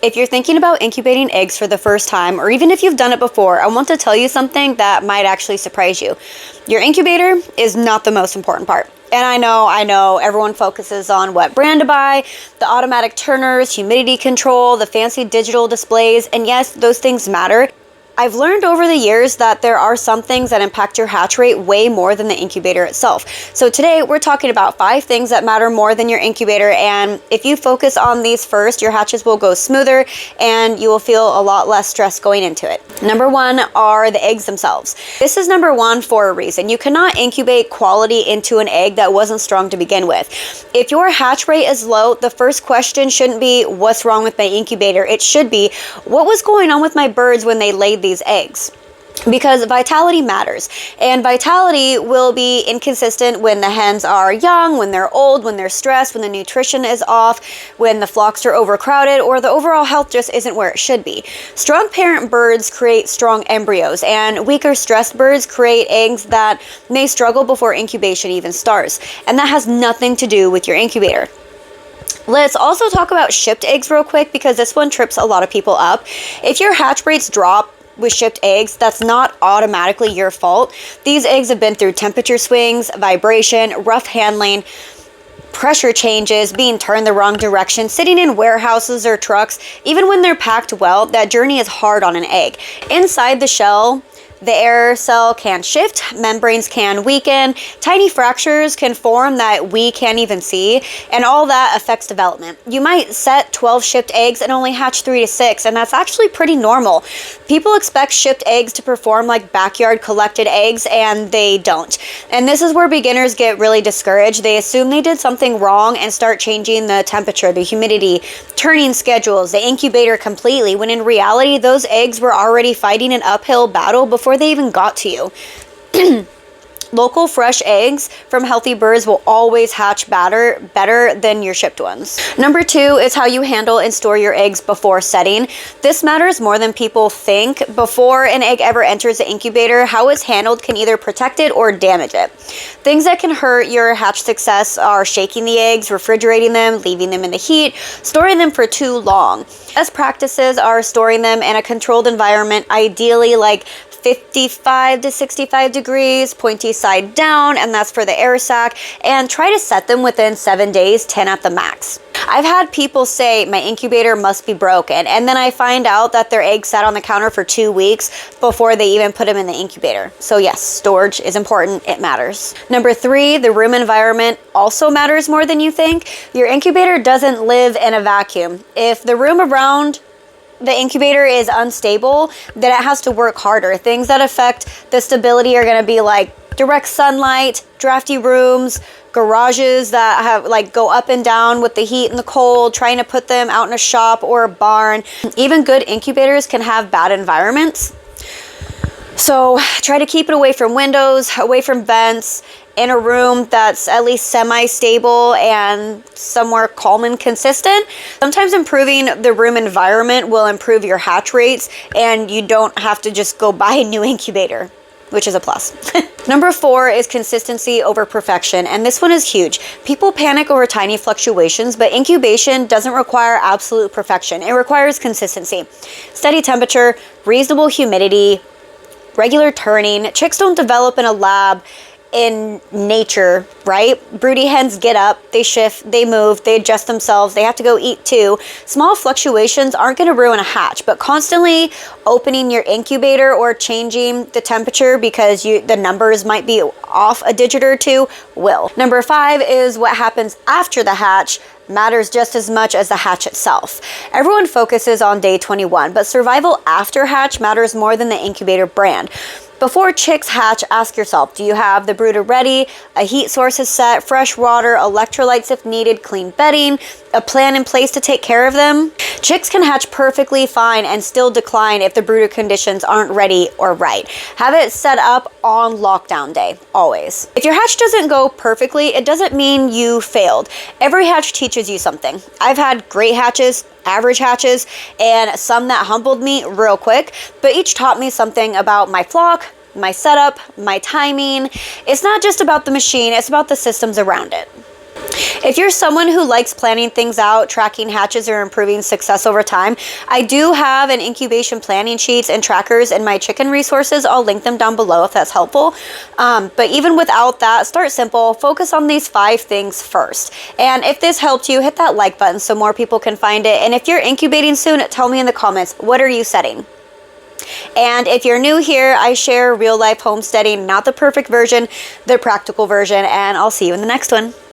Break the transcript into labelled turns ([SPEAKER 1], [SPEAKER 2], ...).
[SPEAKER 1] If you're thinking about incubating eggs for the first time, or even if you've done it before, I want to tell you something that might actually surprise you. Your incubator is not the most important part. And I know, everyone focuses on what brand to buy, the automatic turners, humidity control, the fancy digital displays, and yes, those things matter. I've learned over the years that there are some things that impact your hatch rate way more than the incubator itself. So today we're talking about 5 things that matter more than your incubator, and if you focus on these first, your hatches will go smoother and you will feel a lot less stress going into it. Number 1 are the eggs themselves. This is number 1 for a reason. You cannot incubate quality into an egg that wasn't strong to begin with. If your hatch rate is low, the first question shouldn't be, what's wrong with my incubator? It should be, what was going on with my birds when they laid these eggs? Because vitality matters, and vitality will be inconsistent when the hens are young, when they're old, when they're stressed, when the nutrition is off, when the flocks are overcrowded, or the overall health just isn't where it should be. Strong parent birds create strong embryos, and weaker stressed birds create eggs that may struggle before incubation even starts, and that has nothing to do with your incubator. Let's also talk about shipped eggs real quick, because this one trips a lot of people up. If your hatch rates drop with shipped eggs, that's not automatically your fault. These eggs have been through temperature swings, vibration, rough handling, pressure changes, being turned the wrong direction, sitting in warehouses or trucks. Even when they're packed well, that journey is hard on an egg. Inside the shell, the air cell can shift, membranes can weaken, tiny fractures can form that we can't even see, and all that affects development. You might set 12 shipped eggs and only hatch 3 to 6, and that's actually pretty normal. People expect shipped eggs to perform like backyard collected eggs, and they don't. And this is where beginners get really discouraged. They assume they did something wrong and start changing the temperature, the humidity, turning schedules, the incubator completely, when in reality, those eggs were already fighting an uphill battle before they even got to you. Local fresh eggs from healthy birds will always hatch better than your shipped ones. Number 2 is how you handle and store your eggs before setting. This matters more than people think. Before an egg ever enters the incubator, how it's handled can either protect it or damage it. Things that can hurt your hatch success are shaking the eggs, refrigerating them, leaving them in the heat, storing them for too long. Best practices are storing them in a controlled environment, ideally like 55 to 65 degrees, pointy side down, and that's for the air sac, and try to set them within 7 days, 10 at the max. I've had people say my incubator must be broken, and then I find out that their eggs sat on the counter for 2 weeks before they even put them in the incubator. So yes, storage is important, it matters. Number 3, the room environment also matters more than you think. Your incubator doesn't live in a vacuum. If the room around the incubator is unstable, then it has to work harder. Things that affect the stability are going to be like direct sunlight, drafty rooms, garages that have go up and down with the heat and the cold, trying to put them out in a shop or a barn. Even good incubators can have bad environments. So try to keep it away from windows, away from vents, in a room that's at least semi-stable and somewhere calm and consistent. Sometimes improving the room environment will improve your hatch rates, and you don't have to just go buy a new incubator, which is a plus. Number 4 is consistency over perfection, and this one is huge. People panic over tiny fluctuations, but incubation doesn't require absolute perfection. It requires consistency. Steady temperature, reasonable humidity, regular turning. Chicks don't develop in a lab in nature, right? Broody hens get up, they shift, they move, they adjust themselves, they have to go eat too. Small fluctuations aren't going to ruin a hatch, but constantly opening your incubator or changing the temperature because the numbers might be off a digit or two will. Number 5 is what happens after the hatch matters just as much as the hatch itself. Everyone focuses on day 21, but survival after hatch matters more than the incubator brand. Before chicks hatch, ask yourself, do you have the brooder ready? A heat source is set, fresh water, electrolytes if needed, clean bedding, a plan in place to take care of them? Chicks can hatch perfectly fine and still decline if the brooder conditions aren't ready or right. Have it set up on lockdown day, always. If your hatch doesn't go perfectly, it doesn't mean you failed. Every hatch teaches you something. I've had great hatches, average hatches, and some that humbled me real quick, but each taught me something about my flock, my setup, my timing. It's not just about the machine, it's about the systems around it. If you're someone who likes planning things out, tracking hatches, or improving success over time, I do have an incubation planning sheets and trackers in my chicken resources. I'll link them down below if that's helpful. But even without that, start simple. Focus on these 5 things first. And if this helped you, hit that like button so more people can find it. And if you're incubating soon, tell me in the comments, what are you setting? And if you're new here, I share real life homesteading, not the perfect version, the practical version, and I'll see you in the next one.